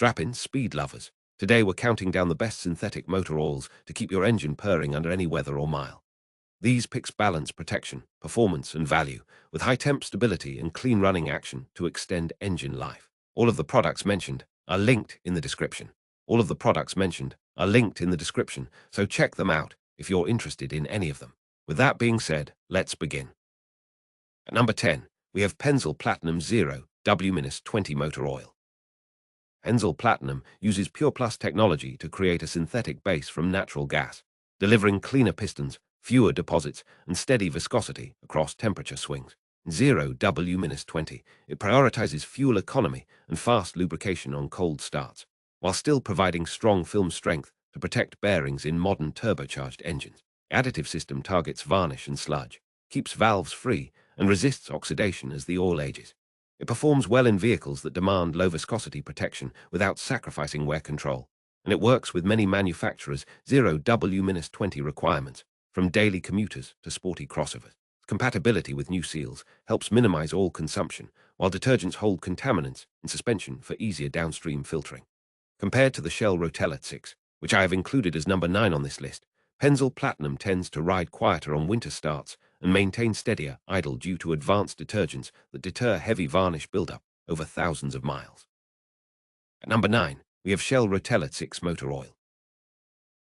Strap in, speed lovers. Today we're counting down the best synthetic motor oils to keep your engine purring under any weather or mile. These picks balance protection, performance, and value, with high temp stability and clean running action to extend engine life. All of the products mentioned are linked in the description. So check them out if you're interested in any of them. With that being said, let's begin. At number 10, we have Pennzoil Platinum Zero W-20 motor oil. Pennzoil Platinum uses Pure Plus technology to create a synthetic base from natural gas, delivering cleaner pistons, fewer deposits, and steady viscosity across temperature swings. Zero W-20, it prioritizes fuel economy and fast lubrication on cold starts, while still providing strong film strength to protect bearings in modern turbocharged engines. The additive system targets varnish and sludge, keeps valves free, and resists oxidation as the oil ages. It performs well in vehicles that demand low viscosity protection without sacrificing wear control, and it works with many manufacturers' Zero W-20 requirements, from daily commuters to sporty crossovers. Compatibility with new seals helps minimize oil consumption, while detergents hold contaminants in suspension for easier downstream filtering. Compared to the Shell Rotella 6, which I have included as number 9 on this list, Pennzoil Platinum tends to ride quieter on winter starts and maintain steadier idle due to advanced detergents that deter heavy varnish buildup over thousands of miles. At number 9, we have Shell Rotella 6 motor oil.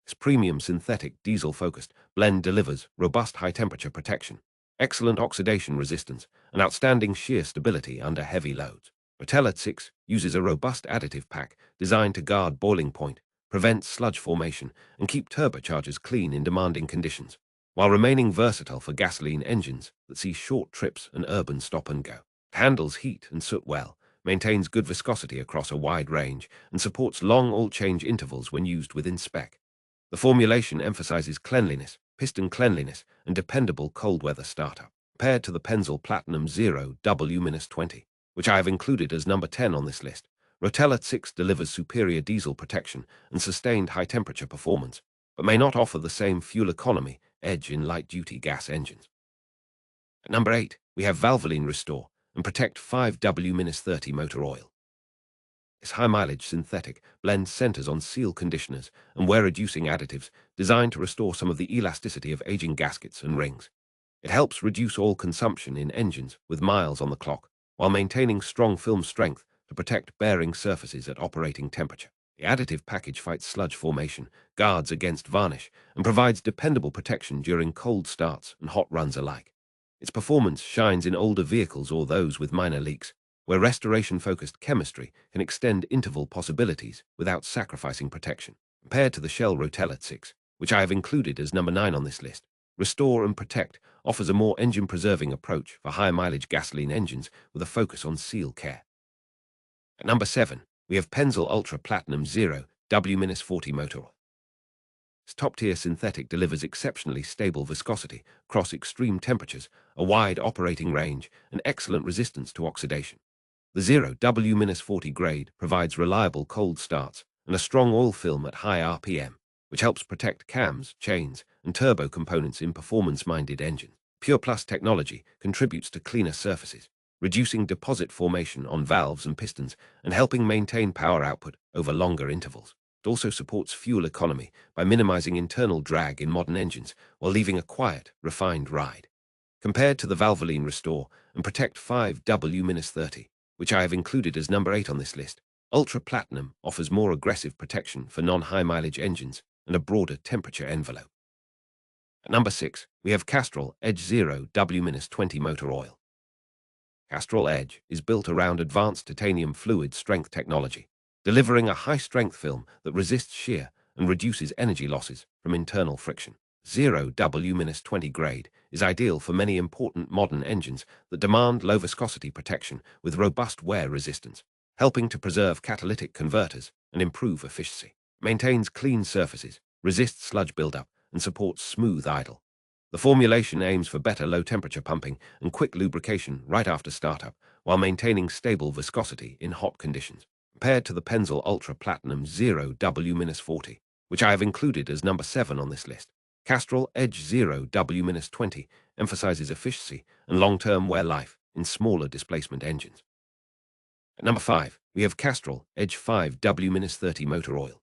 This premium synthetic diesel-focused blend delivers robust high-temperature protection, excellent oxidation resistance, and outstanding shear stability under heavy loads. Rotella 6 uses a robust additive pack designed to guard boiling point, prevent sludge formation, and keep turbochargers clean in demanding conditions, while remaining versatile for gasoline engines that see short trips and urban stop and go. It handles heat and soot well, maintains good viscosity across a wide range, and supports long oil change intervals when used within spec. The formulation emphasizes cleanliness, piston cleanliness, and dependable cold weather startup. Compared to the Pennzoil Platinum Zero W-20, which I have included as number 10 on this list, Rotella 6 delivers superior diesel protection and sustained high-temperature performance, but may not offer the same fuel economy edge in light-duty gas engines. At number 8, we have Valvoline Restore and Protect 5W-30 motor oil. This high-mileage synthetic blend centers on seal conditioners and wear-reducing additives designed to restore some of the elasticity of aging gaskets and rings. It helps reduce oil consumption in engines with miles on the clock, while maintaining strong film strength to protect bearing surfaces at operating temperature. The additive package fights sludge formation, guards against varnish, and provides dependable protection during cold starts and hot runs alike. Its performance shines in older vehicles or those with minor leaks, where restoration-focused chemistry can extend interval possibilities without sacrificing protection. Compared to the Shell Rotella 6, which I have included as number 9 on this list, Restore and Protect offers a more engine-preserving approach for high-mileage gasoline engines with a focus on seal care. At number 7, we have Pennzoil Ultra Platinum Zero W-40 motor oil. This top-tier synthetic delivers exceptionally stable viscosity across extreme temperatures, a wide operating range, and excellent resistance to oxidation. The Zero W-40 grade provides reliable cold starts and a strong oil film at high RPM, which helps protect cams, chains, and turbo components in performance-minded engines. Pure Plus technology contributes to cleaner surfaces, reducing deposit formation on valves and pistons and helping maintain power output over longer intervals. It also supports fuel economy by minimizing internal drag in modern engines while leaving a quiet, refined ride. Compared to the Valvoline Restore and Protect 5W-30, which I have included as number 8 on this list, Ultra Platinum offers more aggressive protection for non-high-mileage engines and a broader temperature envelope. At number 6, we have Castrol Edge Zero W-20 motor oil. Castrol Edge is built around advanced titanium fluid strength technology, delivering a high-strength film that resists shear and reduces energy losses from internal friction. Zero W-20 grade is ideal for many important modern engines that demand low-viscosity protection with robust wear resistance, helping to preserve catalytic converters and improve efficiency. It maintains clean surfaces, resists sludge buildup, and supports smooth idle. The formulation aims for better low-temperature pumping and quick lubrication right after startup, while maintaining stable viscosity in hot conditions. Compared to the Pennzoil Ultra Platinum Zero W-40, which I have included as number 7 on this list, Castrol Edge Zero W-20 emphasizes efficiency and long-term wear life in smaller displacement engines. At number 5, we have Castrol Edge 5W-30 motor oil.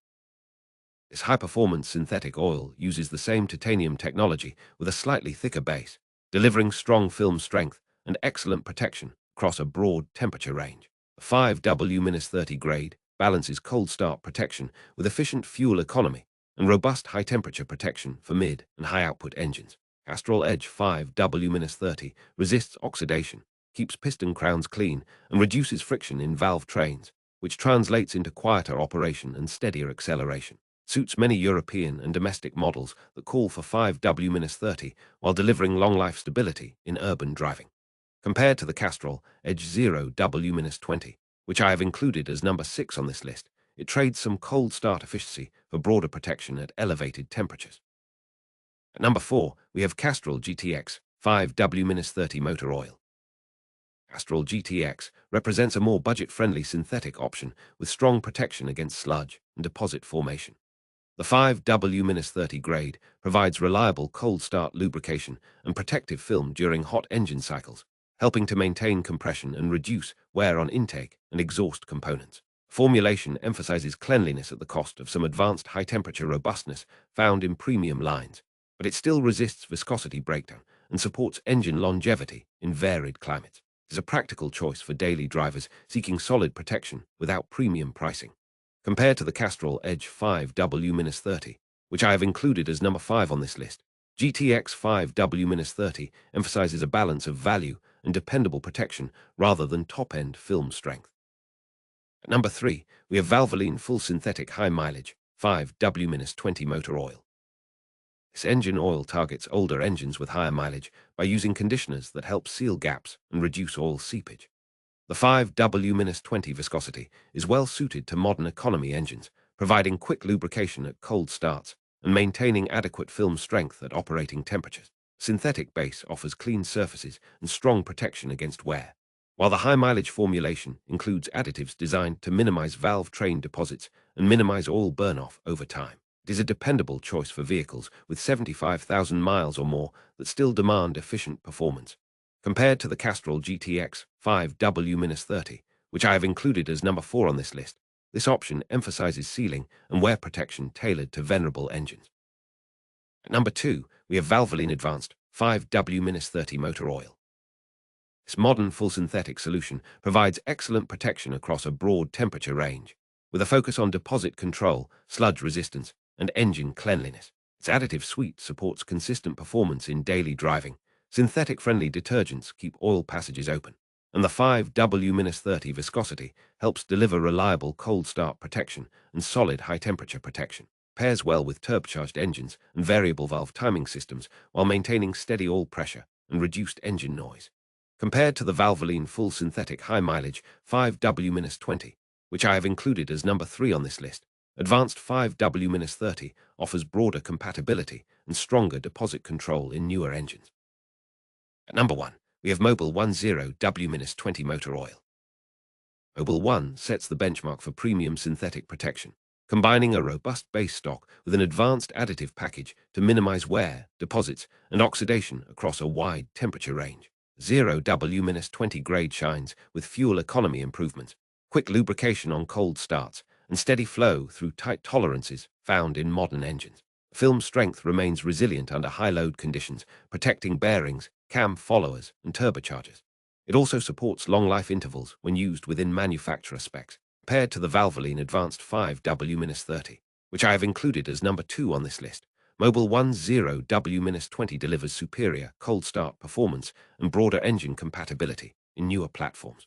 This high-performance synthetic oil uses the same titanium technology with a slightly thicker base, delivering strong film strength and excellent protection across a broad temperature range. The 5W-30 grade balances cold start protection with efficient fuel economy and robust high-temperature protection for mid and high-output engines. Castrol Edge 5W-30 resists oxidation, keeps piston crowns clean, and reduces friction in valve trains, which translates into quieter operation and steadier acceleration. Suits many European and domestic models that call for 5W-30 while delivering long-life stability in urban driving. Compared to the Castrol Edge 0W-20, which I have included as number 6 on this list, it trades some cold start efficiency for broader protection at elevated temperatures. At number 4, we have Castrol GTX 5W-30 motor oil. Castrol GTX represents a more budget-friendly synthetic option with strong protection against sludge and deposit formation. The 5W-30 grade provides reliable cold start lubrication and protective film during hot engine cycles, helping to maintain compression and reduce wear on intake and exhaust components. Formulation emphasizes cleanliness at the cost of some advanced high-temperature robustness found in premium lines, but it still resists viscosity breakdown and supports engine longevity in varied climates. It is a practical choice for daily drivers seeking solid protection without premium pricing. Compared to the Castrol Edge 5W-30, which I have included as number 5 on this list, GTX 5W-30 emphasizes a balance of value and dependable protection rather than top-end film strength. At number 3, we have Valvoline Full Synthetic High Mileage 5W-20 motor oil. This engine oil targets older engines with higher mileage by using conditioners that help seal gaps and reduce oil seepage. The 5W-20 viscosity is well suited to modern economy engines, providing quick lubrication at cold starts and maintaining adequate film strength at operating temperatures. Synthetic base offers clean surfaces and strong protection against wear, while the high-mileage formulation includes additives designed to minimize valve train deposits and minimize oil burn-off over time. It is a dependable choice for vehicles with 75,000 miles or more that still demand efficient performance. Compared to the Castrol GTX 5W-30, which I have included as number 4 on this list, this option emphasizes sealing and wear protection tailored to venerable engines. At number 2, we have Valvoline Advanced 5W-30 motor oil. This modern full synthetic solution provides excellent protection across a broad temperature range, with a focus on deposit control, sludge resistance, and engine cleanliness. Its additive suite supports consistent performance in daily driving. Synthetic-friendly detergents keep oil passages open, and the 5W-30 viscosity helps deliver reliable cold start protection and solid high-temperature protection. Pairs well with turbocharged engines and variable valve timing systems while maintaining steady oil pressure and reduced engine noise. Compared to the Valvoline Full Synthetic High Mileage 5W-20, which I have included as number 3 on this list, Advanced 5W-30 offers broader compatibility and stronger deposit control in newer engines. At number 1, we have Mobil 10W-20 motor oil. Mobil 1 sets the benchmark for premium synthetic protection, combining a robust base stock with an advanced additive package to minimize wear, deposits, and oxidation across a wide temperature range. 0W-20 grade shines with fuel economy improvements, quick lubrication on cold starts, and steady flow through tight tolerances found in modern engines. Film strength remains resilient under high-load conditions, protecting bearings, cam followers, and turbochargers. It also supports long life intervals when used within manufacturer specs, compared to the Valvoline Advanced 5W-30, which I have included as number 2 on this list. Mobil 10W-20 delivers superior cold start performance and broader engine compatibility in newer platforms.